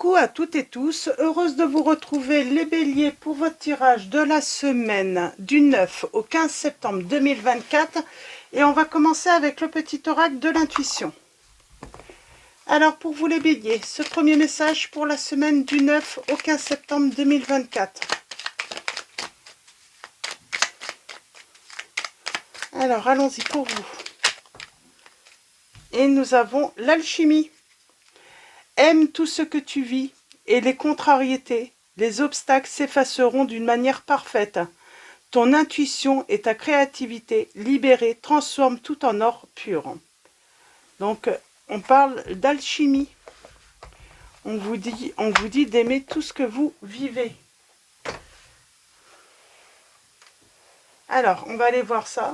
Coucou à toutes et tous, heureuse de vous retrouver les béliers pour votre tirage de la semaine du 9 au 15 septembre 2024 et on va commencer avec le petit oracle de l'intuition. Alors pour vous les béliers, ce premier message pour la semaine du 9 au 15 septembre 2024. Alors allons-y pour vous. Et nous avons l'alchimie. Aime tout ce que tu vis et les contrariétés, les obstacles s'effaceront d'une manière parfaite. Ton intuition et ta créativité libérée transforment tout en or pur. Donc, on parle d'alchimie. On vous dit d'aimer tout ce que vous vivez. Alors, on va aller voir ça.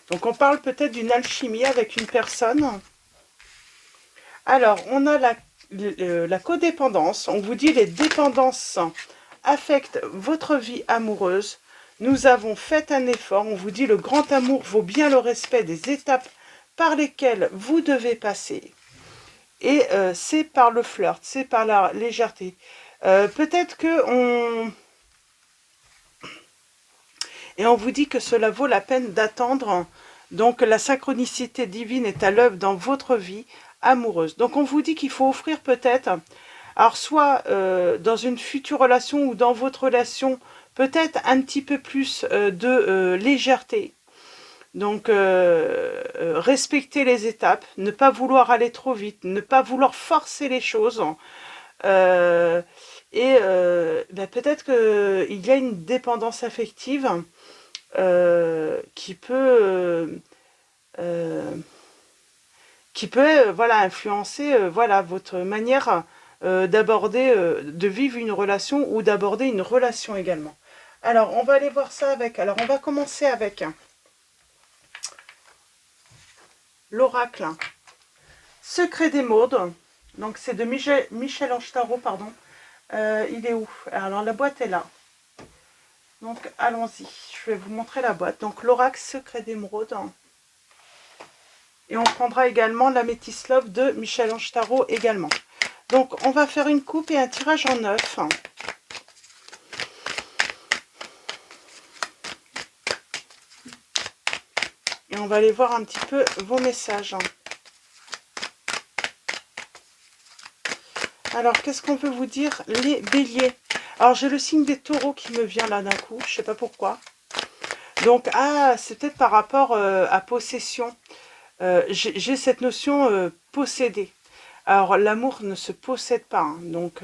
Donc, on parle peut-être d'une alchimie avec une personne. Alors, on a la codépendance. On vous dit les dépendances affectent votre vie amoureuse. Nous avons fait un effort. On vous dit le grand amour vaut bien le respect des étapes par lesquelles vous devez passer. Et c'est par le flirt, c'est par la légèreté. Peut-être que Et on vous dit que cela vaut la peine d'attendre. Donc la synchronicité divine est à l'œuvre dans votre vie amoureuse. Donc on vous dit qu'il faut offrir peut-être, alors soit dans une future relation ou dans votre relation, peut-être un petit peu plus de légèreté. Donc respecter les étapes, ne pas vouloir aller trop vite, ne pas vouloir forcer les choses. Ben peut-être qu'il y a une dépendance affective qui peut voilà, influencer voilà, votre manière d'aborder, de vivre une relation ou d'aborder une relation également. Alors, on va aller voir ça avec... Alors, on va commencer avec l'oracle Secret d'émeraude. Donc, c'est de Michel-Ange Tarot, pardon. Il est où? Alors, la boîte est là. Donc, allons-y. Je vais vous montrer la boîte. Donc, l'oracle Secret d'émeraude. Et on prendra également l'Améthyste Love de Michel-Ange Tarot également. Donc, on va faire une coupe et un tirage en 9. Et on va aller voir un petit peu vos messages. Alors, qu'est-ce qu'on veut vous dire, les béliers? Alors, j'ai le signe des taureaux qui me vient là d'un coup. Je ne sais pas pourquoi. Donc, ah, c'est peut-être par rapport à possession. J'ai cette notion posséder. Alors, l'amour ne se possède pas. Hein, donc,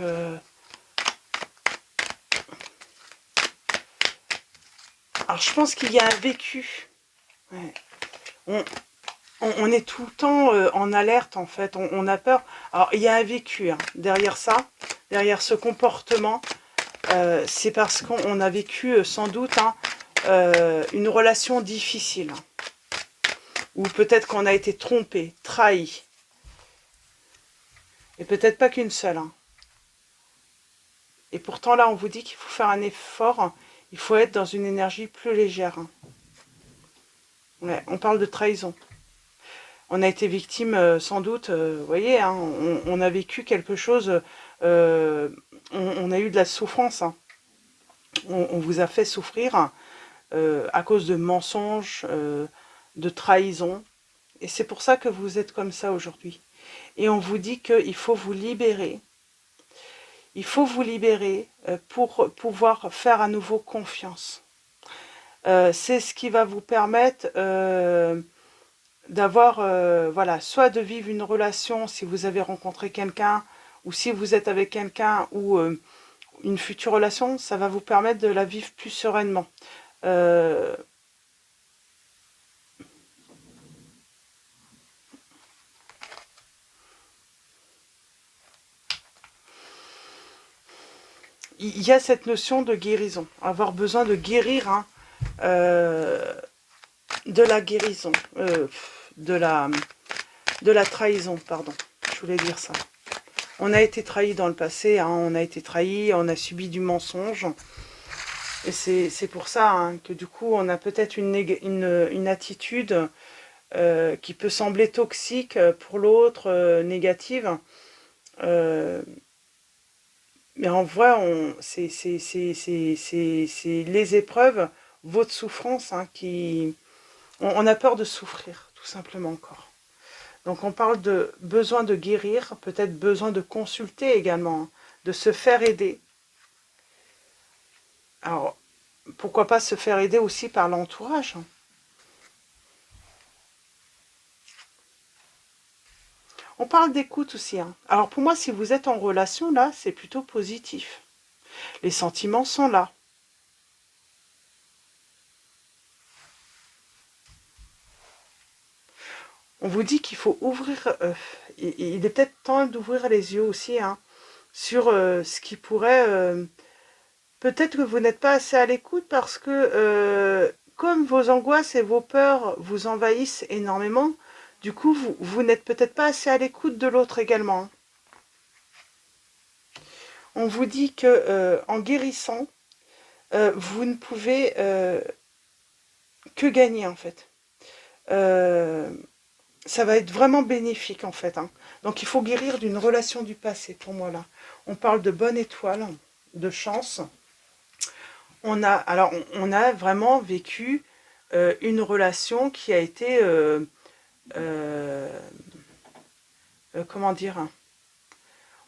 alors, je pense qu'il y a un vécu. Ouais. On est tout le temps en alerte, en fait. On a peur. Alors, il y a un vécu hein, derrière ça, derrière ce comportement. C'est parce qu'on a vécu, sans doute, hein, une relation difficile. Ou peut-être qu'on a été trompé, trahi. Et peut-être pas qu'une seule. Hein. Et pourtant, là, on vous dit qu'il faut faire un effort. Il faut être dans une énergie plus légère. Hein. Ouais, on parle de trahison. On a été victime, sans doute, vous voyez, hein, on a vécu quelque chose, on a eu de la souffrance. Hein. On vous a fait souffrir à cause de mensonges, de trahison. Et c'est pour ça que vous êtes comme ça aujourd'hui. Et on vous dit qu'il faut vous libérer. Il faut vous libérer pour pouvoir faire à nouveau confiance. C'est ce qui va vous permettre d'avoir, voilà, soit de vivre une relation si vous avez rencontré quelqu'un, ou si vous êtes avec quelqu'un, ou une future relation, ça va vous permettre de la vivre plus sereinement. Il y a cette notion de guérison, avoir besoin de guérir, hein, de la guérison, de la trahison, pardon, je voulais dire ça. On a été trahi dans le passé, hein, on a été trahi, on a subi du mensonge, et c'est pour ça hein, que du coup on a peut-être une attitude qui peut sembler toxique pour l'autre, négative. Euh, mais en vrai, c'est les épreuves, votre souffrance, hein, qui... On a peur de souffrir, tout simplement encore. Donc on parle de besoin de guérir, peut-être besoin de consulter également, hein, de se faire aider. Alors, pourquoi pas se faire aider aussi par l'entourage, hein. On parle d'écoute aussi, hein. Alors pour moi, si vous êtes en relation, là, c'est plutôt positif. Les sentiments sont là. On vous dit qu'il faut ouvrir... il est peut-être temps d'ouvrir les yeux aussi, hein, sur ce qui pourrait... peut-être que vous n'êtes pas assez à l'écoute parce que comme vos angoisses et vos peurs vous envahissent énormément, du coup, vous n'êtes peut-être pas assez à l'écoute de l'autre également, hein. On vous dit que en guérissant, vous ne pouvez que gagner en fait. Ça va être vraiment bénéfique en fait, hein. Donc il faut guérir d'une relation du passé pour moi là. On parle de bonne étoile, de chance. On a vraiment vécu une relation qui a été, euh, comment dire, hein,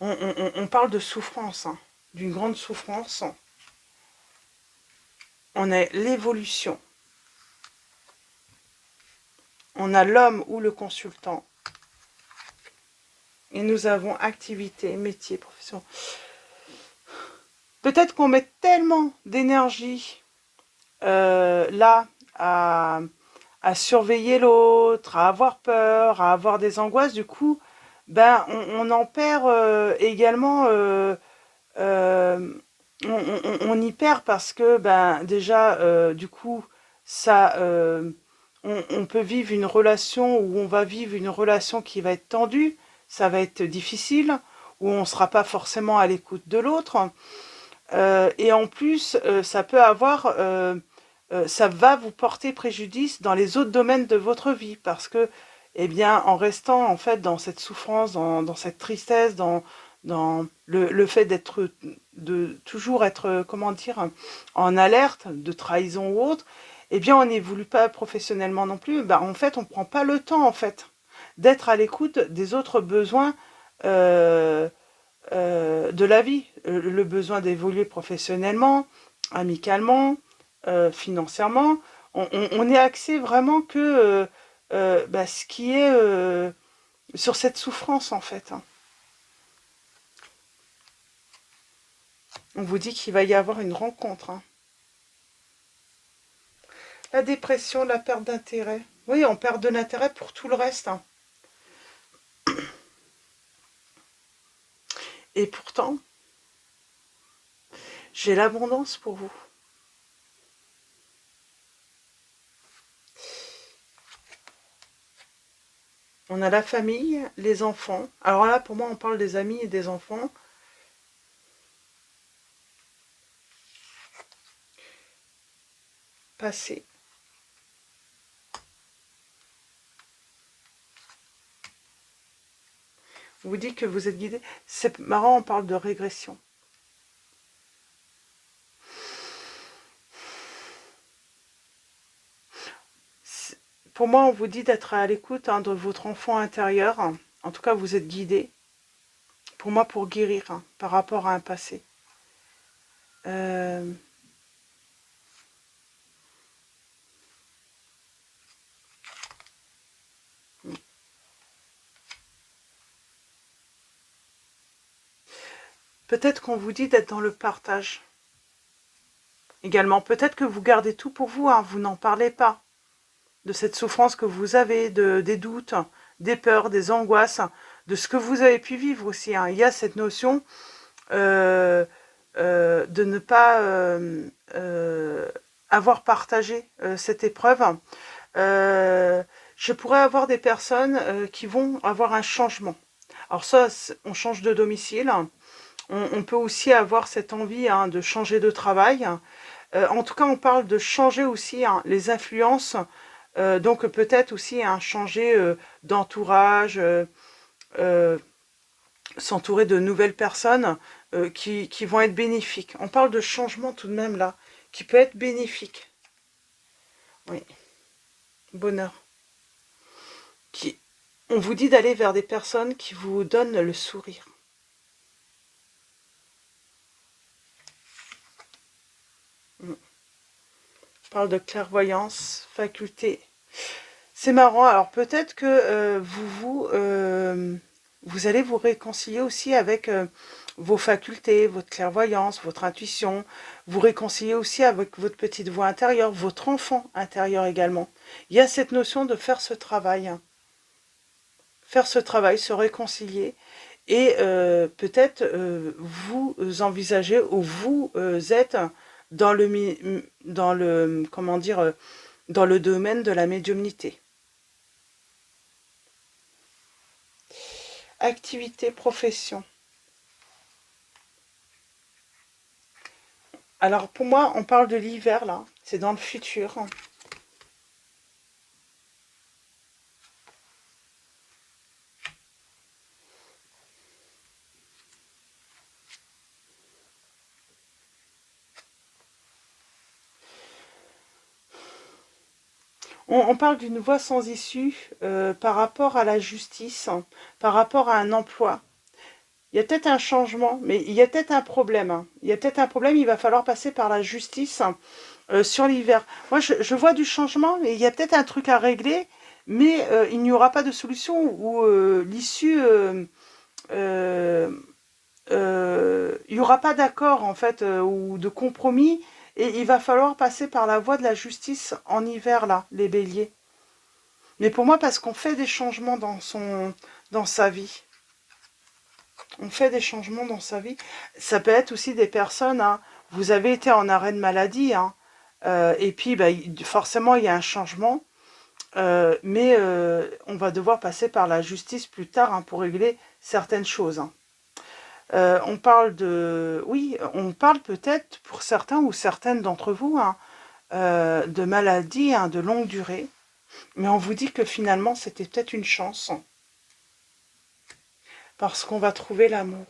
on parle de souffrance, hein, d'une grande souffrance. On a l'évolution. On a l'homme ou le consultant. Et nous avons activité, métier, profession. Peut-être qu'on met tellement d'énergie là à surveiller l'autre, à avoir peur, à avoir des angoisses. Du coup, ben, on en perd également. Euh, on y perd parce que ben déjà du coup ça on peut vivre une relation où on va vivre une relation qui va être tendue, ça va être difficile, où on ne sera pas forcément à l'écoute de l'autre. Et en plus ça peut avoir ça va vous porter préjudice dans les autres domaines de votre vie parce que eh bien en restant en fait dans cette souffrance, dans cette tristesse, dans le fait d'être de toujours être comment dire en alerte de trahison ou autre, eh bien on n'évolue pas professionnellement non plus. Ben, en fait on prend pas le temps en fait d'être à l'écoute des autres besoins euh, de la vie, le besoin d'évoluer professionnellement, amicalement, financièrement. On est axé vraiment que bah, ce qui est sur cette souffrance en fait, hein. On vous dit qu'il va y avoir une rencontre, hein. La dépression, la perte d'intérêt. Oui, on perd de l'intérêt pour tout le reste, hein. Et pourtant, j'ai l'abondance pour vous. On a la famille, les enfants. Alors là, pour moi, on parle des amis et des enfants. Passé. On vous dit que vous êtes guidé. C'est marrant, on parle de régression. Pour moi, on vous dit d'être à l'écoute hein, de votre enfant intérieur. En tout cas, vous êtes guidé. Pour moi, pour guérir hein, par rapport à un passé. Euh... Peut-être qu'on vous dit d'être dans le partage. Également, peut-être que vous gardez tout pour vous, hein, vous n'en parlez pas. De cette souffrance que vous avez, des doutes, des peurs, des angoisses, de ce que vous avez pu vivre aussi, hein. Il y a cette notion de ne pas avoir partagé cette épreuve. Je pourrais avoir des personnes qui vont avoir un changement. Alors ça, on change de domicile. On peut aussi avoir cette envie hein, de changer de travail. En tout cas, on parle de changer aussi hein, les influences Donc peut-être aussi changer d'entourage, s'entourer de nouvelles personnes qui vont être bénéfiques. On parle de changement tout de même là, qui peut être bénéfique. Oui, bonheur. Qui... On vous dit d'aller vers des personnes qui vous donnent le sourire. On parle de clairvoyance, faculté. C'est marrant, alors peut-être que vous allez vous réconcilier aussi avec vos facultés, votre clairvoyance, votre intuition, vous réconcilier aussi avec votre petite voix intérieure, votre enfant intérieur également. Il y a cette notion de faire ce travail, se réconcilier, et peut-être vous envisagez ou vous êtes dans le comment dire, dans le domaine de la médiumnité. Activité, profession. Alors pour moi, on parle de l'hiver là, c'est dans le futur. On parle d'une voie sans issue par rapport à la justice, par rapport à un emploi. Il y a peut-être un changement, mais il y a peut-être un problème. Il y a peut-être un problème, il va falloir passer par la justice sur l'hiver. Moi, je vois du changement, mais il y a peut-être un truc à régler, mais il n'y aura pas de solution ou l'issue... il n'y aura pas d'accord, en fait, ou de compromis, et il va falloir passer par la voie de la justice en hiver, là, les béliers. Mais pour moi, parce qu'on fait des changements dans sa vie. On fait des changements dans sa vie. Ça peut être aussi des personnes, hein, vous avez été en arrêt de maladie, hein, et puis bah, forcément il y a un changement, mais on va devoir passer par la justice plus tard, hein, pour régler certaines choses. Hein. On parle de... Oui, on parle peut-être pour certains ou certaines d'entre vous, hein, de maladies, hein, de longue durée, mais on vous dit que finalement c'était peut-être une chance, parce qu'on va trouver l'amour.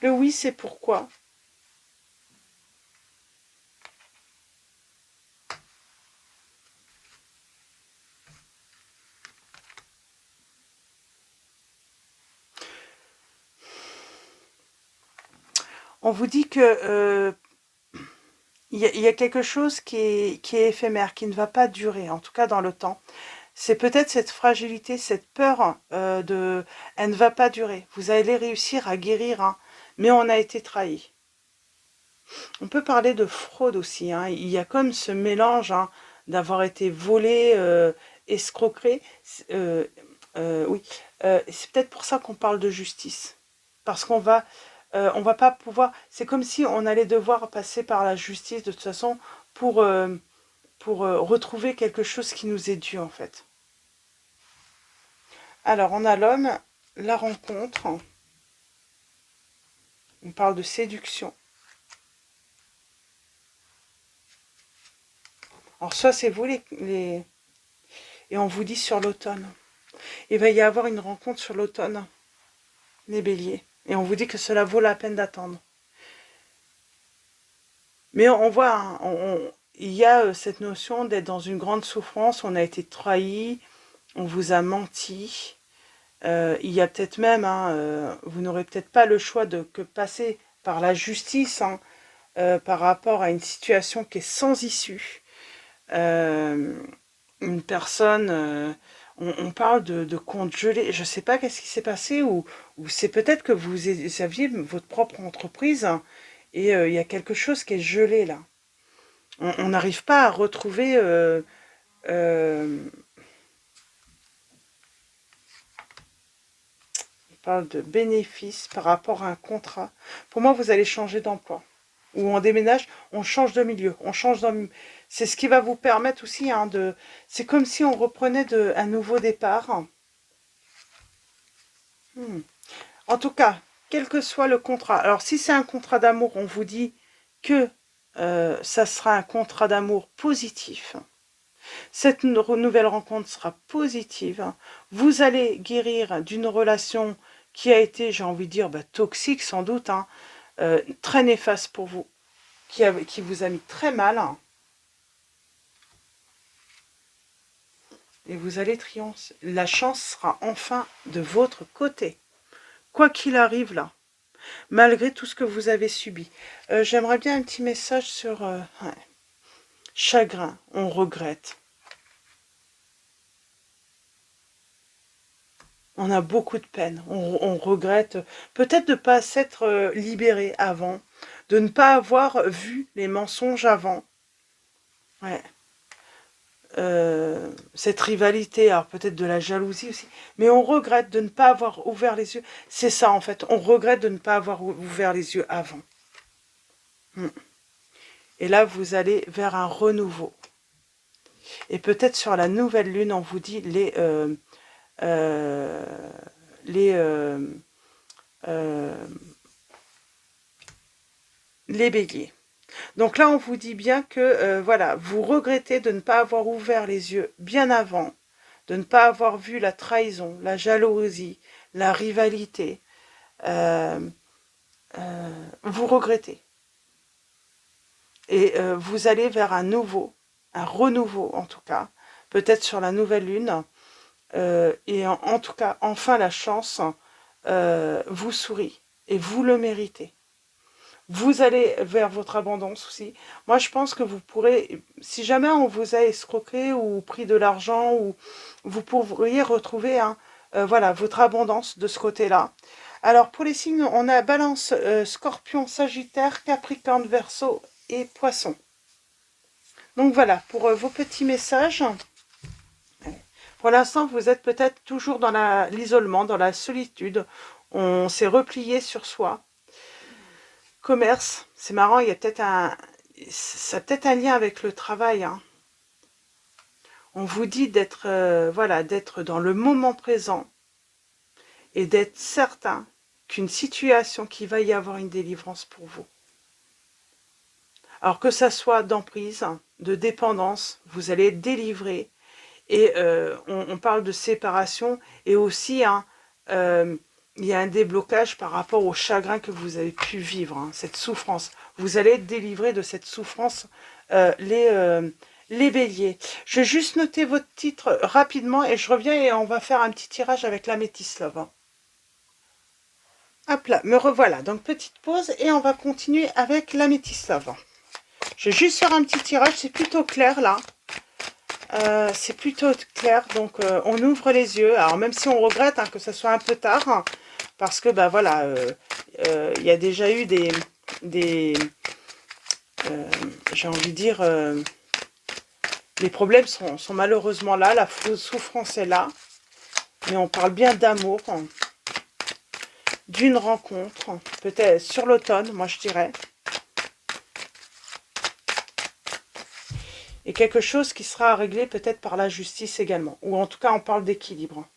Le oui, c'est pourquoi. On vous dit que il y a quelque chose qui est éphémère, qui ne va pas durer, en tout cas dans le temps. C'est peut-être cette fragilité, cette peur de... Elle ne va pas durer. Vous allez réussir à guérir, hein, mais on a été trahi. On peut parler de fraude aussi. Hein. Il y a comme ce mélange, hein, d'avoir été volé, escroqué. Oui, c'est peut-être pour ça qu'on parle de justice. Parce on va pas pouvoir... C'est comme si on allait devoir passer par la justice de toute façon pour, retrouver quelque chose qui nous est dû en fait. Alors on a l'homme, la rencontre, on parle de séduction. Alors soit c'est vous et on vous dit sur l'automne. Il va y avoir une rencontre sur l'automne, les béliers. Et on vous dit que cela vaut la peine d'attendre. Mais on voit, hein, il y a cette notion d'être dans une grande souffrance, on a été trahi, on vous a menti. Il y a peut-être même, hein, vous n'aurez peut-être pas le choix de que passer par la justice, hein, par rapport à une situation qui est sans issue. Une personne, on parle de compte gelé, je ne sais pas qu'est-ce qui s'est passé, ou c'est peut-être que vous aviez votre propre entreprise, hein, et il y a quelque chose qui est gelé là. On n'arrive pas à retrouver... on parle de bénéfices par rapport à un contrat. Pour moi, vous allez changer d'emploi. Ou on déménage, on change de milieu, on change d'emploi. C'est ce qui va vous permettre aussi, hein, de... C'est comme si on reprenait un nouveau départ. En tout cas, quel que soit le contrat. Alors, si c'est un contrat d'amour, on vous dit que ça sera un contrat d'amour positif. Cette nouvelle rencontre sera positive. Vous allez guérir d'une relation qui a été, j'ai envie de dire, toxique sans doute, hein, très néfaste pour vous, qui vous a mis très mal. Et vous allez triompher. La chance sera enfin de votre côté. Quoi qu'il arrive là, malgré tout ce que vous avez subi. J'aimerais bien un petit message sur chagrin, on regrette. On a beaucoup de peine, on regrette peut-être de ne pas s'être libéré avant, de ne pas avoir vu les mensonges avant. Ouais. Cette rivalité, alors peut-être de la jalousie aussi, mais on regrette de ne pas avoir ouvert les yeux. C'est ça en fait, on regrette de ne pas avoir ouvert les yeux avant. Et là, vous allez vers un renouveau. Et peut-être sur la nouvelle lune, on vous dit les béliers. Donc là, on vous dit bien que, voilà, vous regrettez de ne pas avoir ouvert les yeux bien avant, de ne pas avoir vu la trahison, la jalousie, la rivalité. Vous regrettez. Et vous allez vers un renouveau en tout cas, peut-être sur la nouvelle lune. Et en tout cas, enfin la chance vous sourit et vous le méritez. Vous allez vers votre abondance aussi. Moi, je pense que vous pourrez, si jamais on vous a escroqué ou pris de l'argent, ou vous pourriez retrouver voilà, votre abondance de ce côté-là. Alors, pour les signes, on a Balance, Scorpion, Sagittaire, Capricorne, Verseau et Poisson. Donc voilà, pour vos petits messages. Pour l'instant, vous êtes peut-être toujours dans l'isolement, dans la solitude. On s'est replié sur soi. Commerce, c'est marrant, il y a peut-être ça a peut-être un lien avec le travail. Hein. On vous dit d'être voilà, d'être dans le moment présent et d'être certain qu'une situation, qu'il va y avoir une délivrance pour vous. Alors que ça soit d'emprise, de dépendance, vous allez être délivré. Et on parle de séparation et aussi il y a un déblocage par rapport au chagrin que vous avez pu vivre, hein, cette souffrance. Vous allez être délivré de cette souffrance, les béliers. Je vais juste noter votre titre rapidement et je reviens et on va faire un petit tirage avec la Métis Love. Hein. Hop là, me revoilà. Donc petite pause et on va continuer avec la Métis Love. Je vais juste faire un petit tirage, c'est plutôt clair là. C'est plutôt clair, donc on ouvre les yeux. Alors même si on regrette que ça soit un peu tard, hein, parce que voilà, il y a déjà eu j'ai envie de dire, les problèmes sont malheureusement là, la souffrance est là, mais on parle bien d'amour, d'une rencontre, peut-être sur l'automne, moi je dirais. Et quelque chose qui sera réglé peut-être par la justice également. Ou en tout cas, on parle d'équilibre.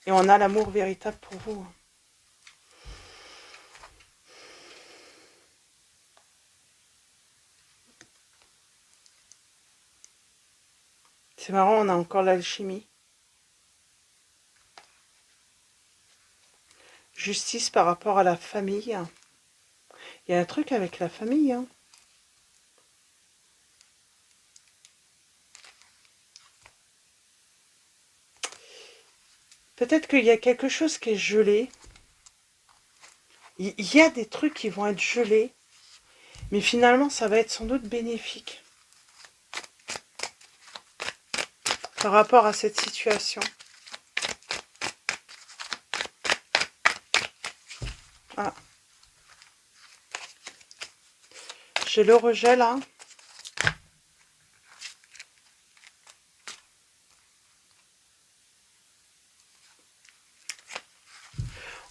Et on a l'amour véritable pour vous. C'est marrant, on a encore l'alchimie. Justice par rapport à la famille. Il y a un truc avec la famille, hein. Peut-être qu'il y a quelque chose qui est gelé. Il y a des trucs qui vont être gelés. Mais finalement, ça va être sans doute bénéfique. Par rapport à cette situation. Ah. J'ai le rejet là.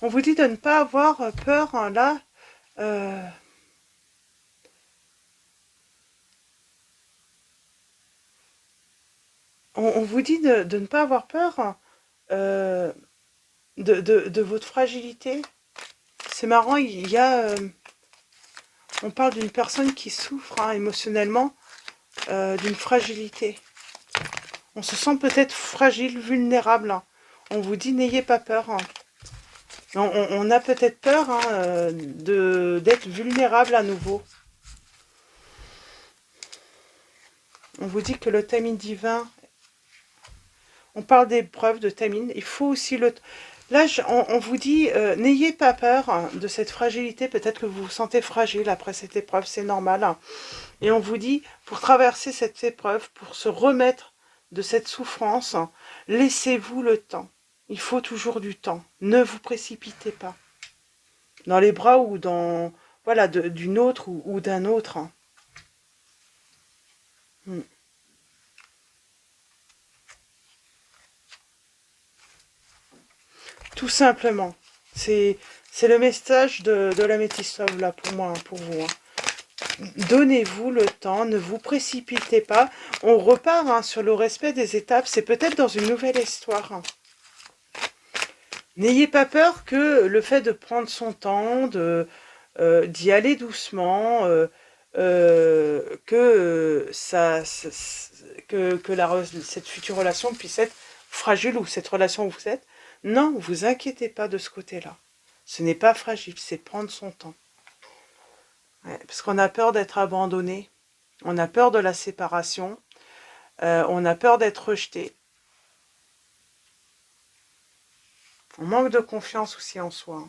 On vous dit de ne pas avoir peur, hein, là. On vous dit de ne pas avoir peur de votre fragilité. C'est marrant, il y a... On parle d'une personne qui souffre hein, émotionnellement d'une fragilité. On se sent peut-être fragile, vulnérable. Hein. On vous dit, n'ayez pas peur. Hein. On a peut-être peur hein, d'être vulnérable à nouveau. On vous dit que le timing divin, on parle d'épreuves de timing, il faut aussi le... Là, on vous dit, n'ayez pas peur hein, de cette fragilité, peut-être que vous vous sentez fragile après cette épreuve, c'est normal. Hein. Et on vous dit, pour traverser cette épreuve, pour se remettre de cette souffrance, hein, laissez-vous le temps. Il faut toujours du temps. Ne vous précipitez pas. Dans les bras ou dans... Voilà, d'une autre ou d'un autre. Hein. Tout simplement. C'est le message de la métissove, là, pour moi, pour vous. Hein. Donnez-vous le temps, ne vous précipitez pas. On repart hein, sur le respect des étapes. C'est peut-être dans une nouvelle histoire. Hein. N'ayez pas peur que le fait de prendre son temps, d'y aller doucement, cette future relation puisse être fragile ou cette relation où vous êtes. Non, vous inquiétez pas de ce côté-là. Ce n'est pas fragile, c'est prendre son temps. Ouais, parce qu'on a peur d'être abandonné, on a peur de la séparation, on a peur d'être rejeté. On manque de confiance aussi en soi. Hein,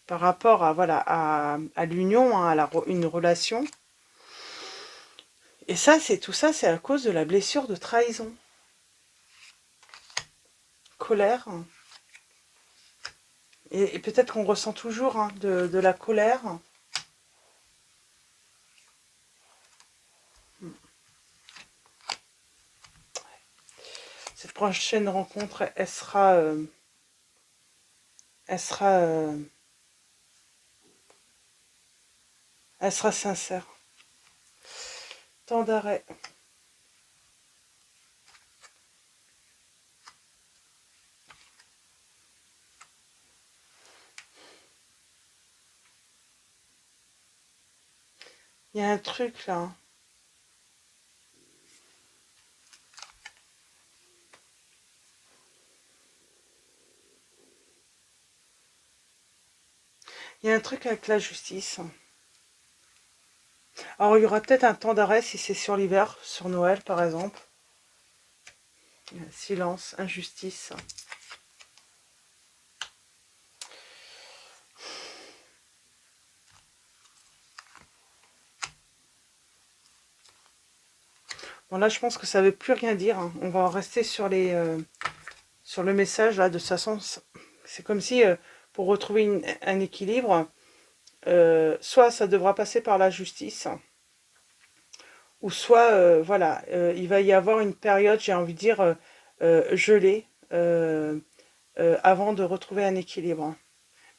par rapport à, voilà, à l'union, hein, à une relation. Et ça, tout ça, c'est à cause de la blessure de trahison. Colère. Et peut-être qu'on ressent toujours hein, de la colère. Cette prochaine rencontre, elle sera sincère. Temps d'arrêt. Il y a un truc là. Il y a un truc avec la justice. Alors il y aura peut-être un temps d'arrêt si c'est sur l'hiver, sur Noël par exemple. Silence, injustice. Bon là je pense que ça ne veut plus rien dire. Hein. On va rester sur sur le message là. De toute façon, c'est comme si pour retrouver un équilibre, soit ça devra passer par la justice, ou soit voilà, il va y avoir une période, j'ai envie de dire, gelée, avant de retrouver un équilibre.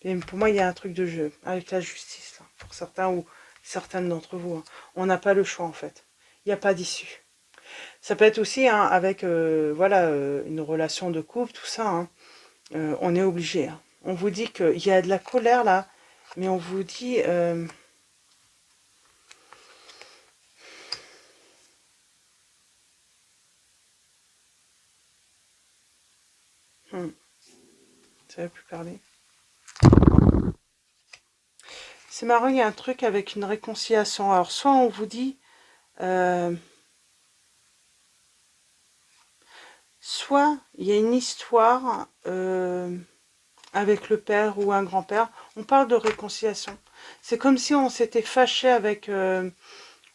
Et pour moi, il y a un truc de jeu avec la justice, là, pour certains ou certaines d'entre vous. Hein. On n'a pas le choix, en fait. Il n'y a pas d'issue. Ça peut être aussi hein, avec voilà, une relation de couple, tout ça. Hein. On est obligé. Hein. On vous dit qu'il y a de la colère, là, mais on vous dit... ça ne va plus parler. C'est marrant, il y a un truc avec une réconciliation. Alors, soit on vous dit... soit il y a une histoire avec le père ou un grand-père. On parle de réconciliation. C'est comme si on s'était fâché avec...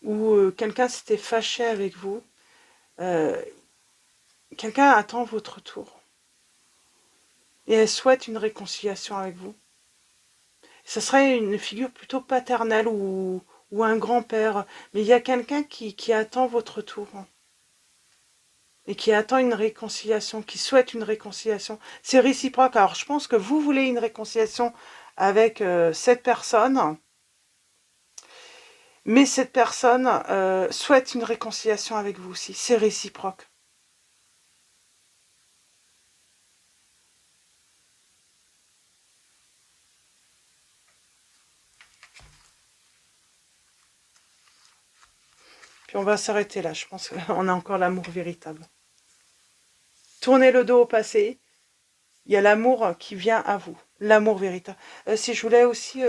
ou quelqu'un s'était fâché avec vous. Quelqu'un attend votre tour. Et elle souhaite une réconciliation avec vous. Ce serait une figure plutôt paternelle ou un grand-père. Mais il y a quelqu'un qui attend votre tour. Et qui attend une réconciliation, qui souhaite une réconciliation. C'est réciproque. Alors je pense que vous voulez une réconciliation avec cette personne. Mais cette personne souhaite une réconciliation avec vous aussi. C'est réciproque. Puis on va s'arrêter là. Je pense qu'on a encore l'amour véritable. Tournez le dos au passé. Il y a l'amour qui vient à vous. L'amour véritable. Si je voulais aussi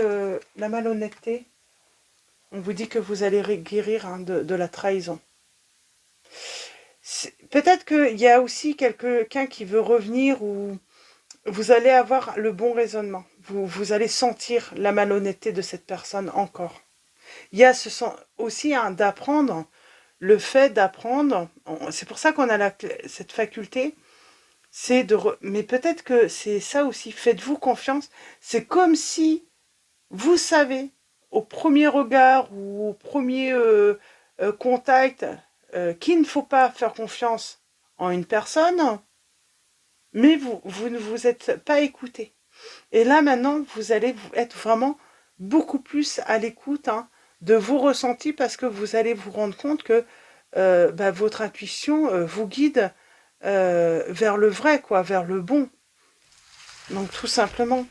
la malhonnêteté, on vous dit que vous allez guérir hein, de la trahison. Peut-être qu'il y a aussi quelqu'un qui veut revenir ou vous allez avoir le bon raisonnement. Vous allez sentir la malhonnêteté de cette personne encore. Il y a aussi hein, d'apprendre, le fait d'apprendre. C'est pour ça qu'on a cette faculté. Mais peut-être que c'est ça aussi. Faites-vous confiance. C'est comme si vous savez au premier regard ou au premier contact qu'il ne faut pas faire confiance en une personne, mais vous ne vous êtes pas écouté. Et là, maintenant, vous allez être vraiment beaucoup plus à l'écoute hein, de vos ressentis parce que vous allez vous rendre compte que votre intuition vous guide vers le vrai, quoi, vers le bon. Donc, tout simplement.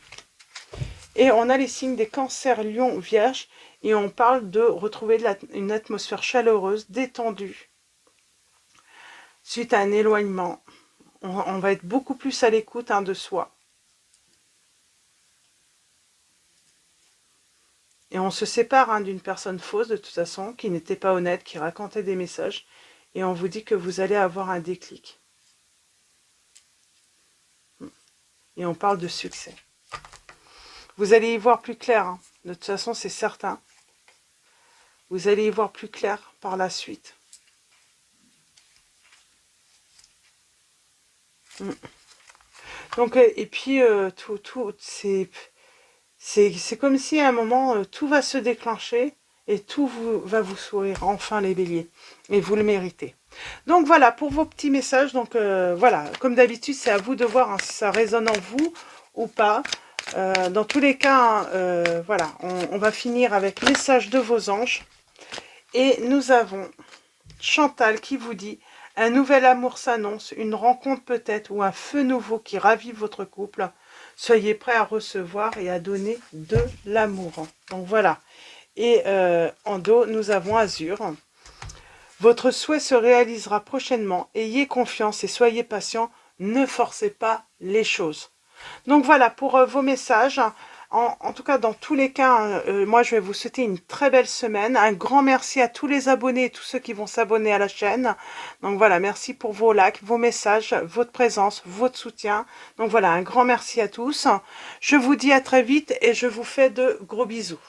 Et on a les signes des cancers, lion, vierge, et on parle de retrouver une atmosphère chaleureuse, détendue, suite à un éloignement. On va être beaucoup plus à l'écoute hein, de soi. Et on se sépare hein, d'une personne fausse, de toute façon, qui n'était pas honnête, qui racontait des messages. Et on vous dit que vous allez avoir un déclic. Et on parle de succès. Vous allez y voir plus clair. Hein. De toute façon, c'est certain. Vous allez y voir plus clair par la suite. Donc, et puis, c'est comme si à un moment, tout va se déclencher et tout va vous sourire, enfin les béliers. Et vous le méritez. Donc voilà, pour vos petits messages. Donc voilà, comme d'habitude, c'est à vous de voir hein, si ça résonne en vous ou pas. Dans tous les cas, voilà, on va finir avec message de vos anges. Et nous avons Chantal qui vous dit « Un nouvel amour s'annonce, une rencontre peut-être ou un feu nouveau qui ravive votre couple. Soyez prêts à recevoir et à donner de l'amour. » Donc voilà. Et en dos, nous avons Azur. « Votre souhait se réalisera prochainement. Ayez confiance et soyez patient. Ne forcez pas les choses. » Donc voilà pour vos messages. En tout cas, dans tous les cas, moi, je vais vous souhaiter une très belle semaine. Un grand merci à tous les abonnés et tous ceux qui vont s'abonner à la chaîne. Donc voilà, merci pour vos likes, vos messages, votre présence, votre soutien. Donc voilà, un grand merci à tous. Je vous dis à très vite et je vous fais de gros bisous.